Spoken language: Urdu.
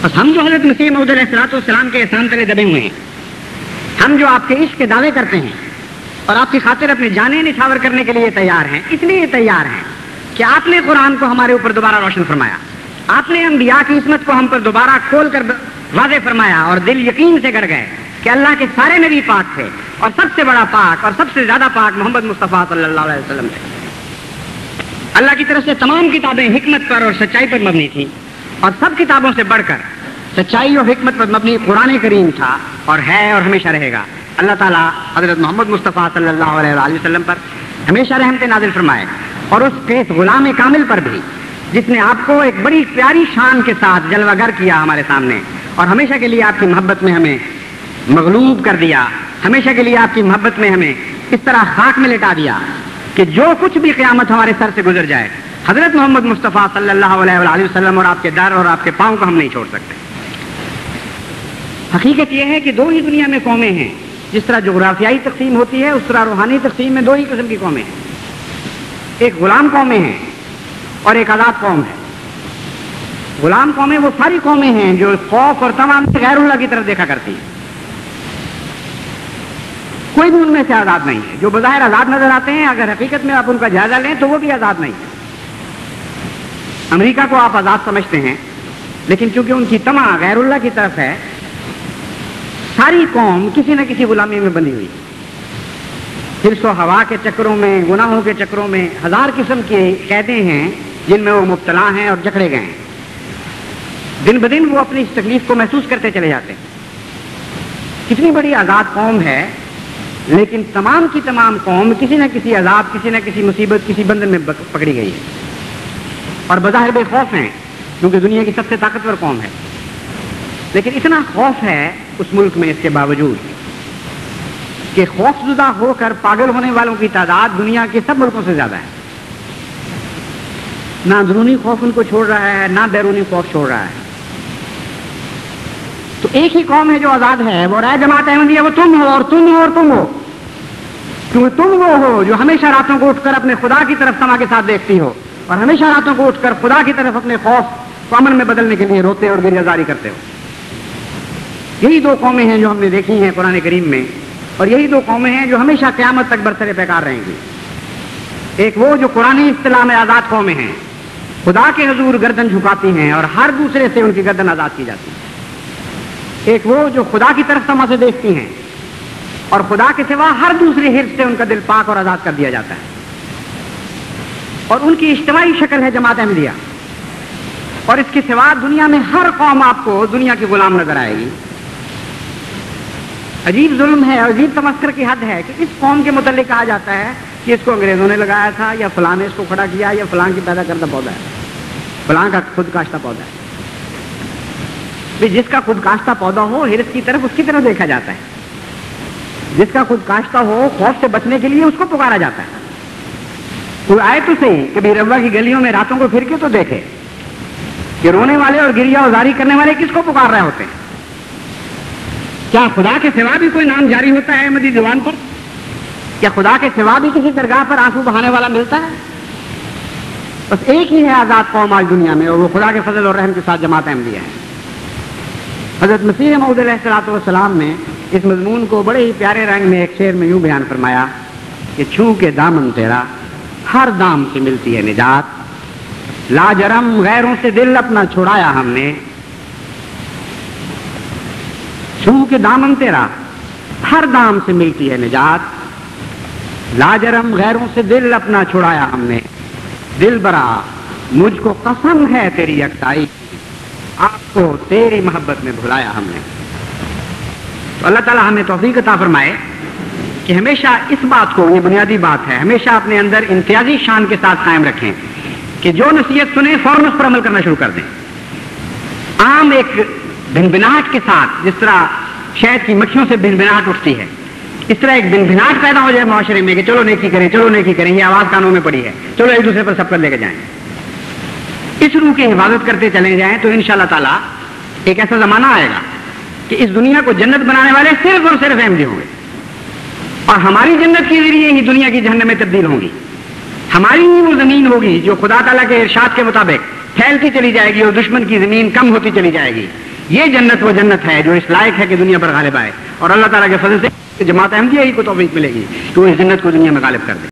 بس ہم جو حضرت مسیح موعود علیہ السلام کے احسان تلے دبے ہوئے ہیں، ہم جو آپ کے عشق کے دعوے کرتے ہیں اور آپ کی خاطر اپنی جانیں نچھاور کرنے کے لیے تیار ہیں، اس لیے تیار ہیں کہ آپ نے قرآن کو ہمارے اوپر دوبارہ روشن فرمایا، آپ نے انبیاء کی عصمت کو ہم پر دوبارہ کھول کر واضح فرمایا، اور دل یقین سے گڑ گئے کہ اللہ کے سارے نبی پاک تھے، اور سب سے بڑا پاک اور سب سے زیادہ پاک محمد مصطفیٰ صلی اللہ علیہ وسلم تھے۔ اللہ کی طرف سے تمام کتابیں حکمت پر اور سچائی پر مبنی تھیں، اور سب کتابوں سے بڑھ کر سچائی اور حکمت پر مبنی قرآن کریم تھا اور ہے اور ہمیشہ رہے گا۔ اللہ تعالیٰ حضرت محمد مصطفیٰ صلی اللہ علیہ وآلہ وسلم پر ہمیشہ رحمت نازل فرمائے، اور اس کے غلام کامل پر بھی جس نے آپ کو ایک بڑی پیاری شان کے ساتھ جلوہ گر کیا ہمارے سامنے، اور ہمیشہ کے لیے آپ کی محبت میں ہمیں مغلوب کر دیا، ہمیشہ کے لیے آپ کی محبت میں ہمیں اس طرح خاک میں لٹا دیا کہ جو کچھ بھی قیامت ہمارے سر سے گزر جائے، حضرت محمد مصطفیٰ صلی اللہ علیہ وآلہ وسلم اور آپ کے در اور آپ کے پاؤں کو ہم نہیں چھوڑ سکتے۔ حقیقت یہ ہے کہ دو ہی دنیا میں قومیں ہیں، جس طرح جغرافیائی تقسیم ہوتی ہے اس طرح روحانی تقسیم میں دو ہی قسم کی قومیں ہیں، ایک غلام قومیں ہیں اور ایک آزاد قوم ہے۔ غلام قومیں وہ ساری قومیں ہیں جو خوف اور طمع میں غیر اللہ کی طرف دیکھا کرتی ہیں، کوئی بھی ان میں سے آزاد نہیں ہے۔ جو بظاہر آزاد نظر آتے ہیں، اگر حقیقت میں آپ ان کا جائزہ لیں تو وہ بھی آزاد نہیں ہے۔ امریکہ کو آپ آزاد سمجھتے ہیں، لیکن چونکہ ان کی طمع غیر اللہ کی طرف ہے، ساری قوم کسی نہ کسی غلامی میں بندھی ہوئی، حرص و ہوا کے چکروں میں، گناہوں کے چکروں میں ہزار قسم کے قیدیں ہیں جن میں وہ مبتلا ہیں اور جکڑے گئے ہیں۔ دن بدن وہ اپنی اس تکلیف کو محسوس کرتے چلے جاتے ہیں۔ کتنی بڑی آزاد قوم ہے، لیکن تمام کی تمام قوم کسی نہ کسی عذاب، کسی نہ کسی مصیبت، کسی بندھن میں پکڑی گئی ہے، اور بظاہر بے خوف ہیں کیونکہ دنیا کی سب سے طاقتور قوم ہے، لیکن اتنا خوف ہے اس ملک میں اس کے باوجود کہ خوف زدہ ہو کر پاگل ہونے والوں کی تعداد دنیا کے سب ملکوں سے زیادہ ہے۔ نہ اندرونی خوف ان کو چھوڑ رہا ہے، نہ بیرونی خوف چھوڑ رہا ہے۔ تو ایک ہی قوم ہے جو آزاد ہے، وہ رائے جماعت احمدیہ، وہ تم ہو اور تم ہو اور تم ہو، کیونکہ تم وہ ہو جو ہمیشہ راتوں کو اٹھ کر اپنے خدا کی طرف سما کے ساتھ دیکھتی ہو، اور ہمیشہ راتوں کو اٹھ کر خدا کی طرف اپنے خوف کو امن میں بدلنے کے لیے روتے اور گریہ زاری کرتے ہو۔ یہی دو قومیں ہیں جو ہم نے دیکھی ہیں قرآن کریم میں، اور یہی دو قومیں ہیں جو ہمیشہ قیامت تک برسر پیکار رہیں گی۔ ایک وہ جو قرآنی اصطلاح میں آزاد قومیں ہیں، خدا کے حضور گردن جھکاتی ہیں اور ہر دوسرے سے ان کی گردن آزاد کی جاتی ہے۔ ایک وہ جو خدا کی طرف سما سے دیکھتی ہیں اور خدا کے سوا ہر دوسری حرص سے ان کا دل پاک اور آزاد کر دیا جاتا ہے، اور ان کی اجتماعی شکل ہے جماعت احمدیہ۔ اور اس کے سوا دنیا میں ہر قوم آپ کو دنیا کی غلام نظر آئے گی۔ عجیب ظلم ہے اور عجیب تمسخر کی حد ہے کہ اس قوم کے متعلق کہا جاتا ہے کہ اس کو انگریزوں نے لگایا تھا، یا فلاں نے اس کو کھڑا کیا، یا فلاں کی پیدا کردہ پودا ہے، فلاں کا خود کاشتہ پودا ہے۔ جس کا خود کاشتہ پودا ہو، حرص کی طرف اس کی طرف دیکھا جاتا ہے، جس کا خود کاشتہ ہو خوف سے بچنے کے لیے اس کو پکارا جاتا ہے۔ کوئی آئے تو صحیح، کبھی روا کی گلیوں میں راتوں کو پھر کے تو دیکھے کہ رونے والے اور گریہ ازاری کرنے والے کس کو پکار رہے ہوتے ہیں۔ کیا خدا کے سوا بھی کوئی نام جاری ہوتا ہے احمدی زبان پر؟ کیا خدا کے سوا بھی کسی درگاہ پر آنسو بہانے والا ملتا ہے؟ بس ایک ہی ہے آزاد قوم آج دنیا میں، اور وہ خدا کے فضل اور رحم کے ساتھ جماعت احمدیہ ہے۔ حضرت مسیح موعود علیہ السلام نے اس مضمون کو بڑے ہی پیارے رنگ میں ایک شعر میں یوں بیان فرمایا کہ چھو کے دامن تیرا ہر دام سے ملتی ہے نجات، لاجرم غیروں سے دل اپنا چھڑایا ہم نے۔ چھو کے دامن تیرا ہر دام سے ملتی ہے نجات، لاجرم غیروں سے دل اپنا چھڑایا ہم نے۔ دل برا مجھ کو قسم ہے تیری یکتائی، آپ کو تیری محبت میں بھلایا ہم نے۔ تو اللہ تعالیٰ ہمیں توفیق عطا فرمائے کہ ہمیشہ اس بات کو، یہ بنیادی بات ہے، ہمیشہ اپنے اندر امتیازی شان کے ساتھ قائم رکھیں کہ جو نصیحت سنیں فوراً اس پر عمل کرنا شروع کر دیں۔ عام ایک بھنبھناہٹ کے ساتھ، جس طرح شہد کی مکھیوں سے بھنبھناہٹ اٹھتی ہے، اس طرح ایک بھنبھناہٹ پیدا ہو جائے معاشرے میں کہ چلو نیکی کریں، چلو نیکی کریں، یہ آواز کانوں میں پڑی ہے، چلو ایک دوسرے پر سب کر لے کے جائیں، اس روح کی حفاظت کرتے چلے جائیں تو انشاءاللہ تعالیٰ ایک ایسا زمانہ آئے گا کہ اس دنیا کو جنت بنانے والے صرف اور صرف احمدی ہوں گے، اور ہماری جنت کے ذریعے ہی دنیا کی جہنم میں تبدیل ہوں گی۔ ہماری ہی وہ زمین ہوگی جو خدا تعالیٰ کے ارشاد کے مطابق پھیلتی چلی جائے گی اور دشمن کی زمین کم ہوتی چلی جائے گی۔ یہ جنت وہ جنت ہے جو اس لائق ہے کہ دنیا پر غالب آئے، اور اللہ تعالیٰ کے فضل سے جماعت احمدیہ ہی کو توفیق ملے گی کہ وہ اس جنت کو دنیا میں غالب کر دے۔